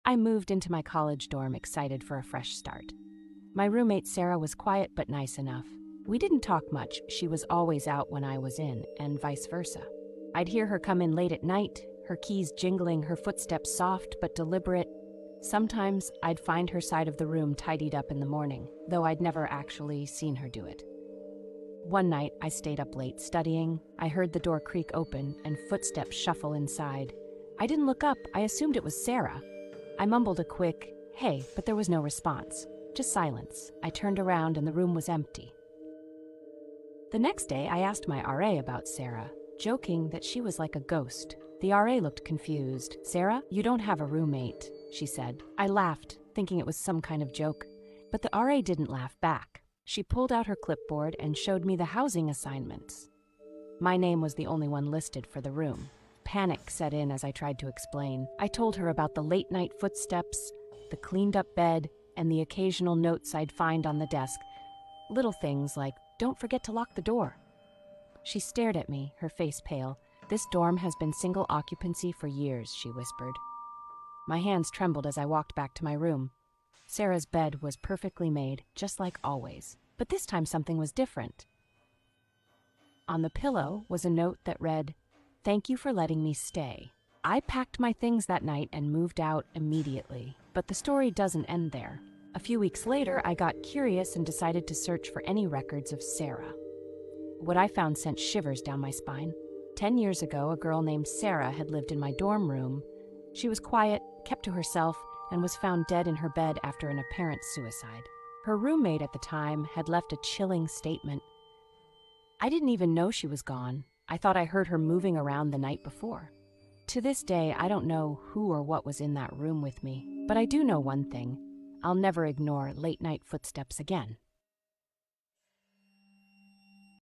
I moved into my college dorm excited for a fresh start. My roommate Sarah was quiet but nice enough. We didn't talk much, she was always out when I was in, and vice versa. I'd hear her come in late at night, her keys jingling, her footsteps soft but deliberate. Sometimes I'd find her side of the room tidied up in the morning, though I'd never actually seen her do it. One night, I stayed up late studying. I heard the door creak open and footsteps shuffle inside. I didn't look up, I assumed it was Sarah. I mumbled a quick, "Hey," but there was no response, just silence. I turned around and the room was empty. The next day, I asked my RA about Sarah, joking that she was like a ghost. The RA looked confused. "Sarah, you don't have a roommate," she said. I laughed, thinking it was some kind of joke, but the RA didn't laugh back. She pulled out her clipboard and showed me the housing assignments. My name was the only one listed for the room. Panic set in as I tried to explain. I told her about the late-night footsteps, the cleaned-up bed, and the occasional notes I'd find on the desk. Little things like, "Don't forget to lock the door." She stared at me, her face pale. "This dorm has been single occupancy for years," she whispered. My hands trembled as I walked back to my room. Sarah's bed was perfectly made, just like always. But this time something was different. On the pillow was a note that read, "Thank you for letting me stay." I packed my things that night and moved out immediately. But the story doesn't end there. A few weeks later, I got curious and decided to search for any records of Sarah. What I found sent shivers down my spine. 10 years ago, a girl named Sarah had lived in my dorm room. She was quiet, kept to herself, and was found dead in her bed after an apparent suicide. Her roommate at the time had left a chilling statement. I didn't even know she was gone. I thought I heard her moving around the night before. To this day, I don't know who or what was in that room with me, but I do know one thing. I'll never ignore late-night footsteps again.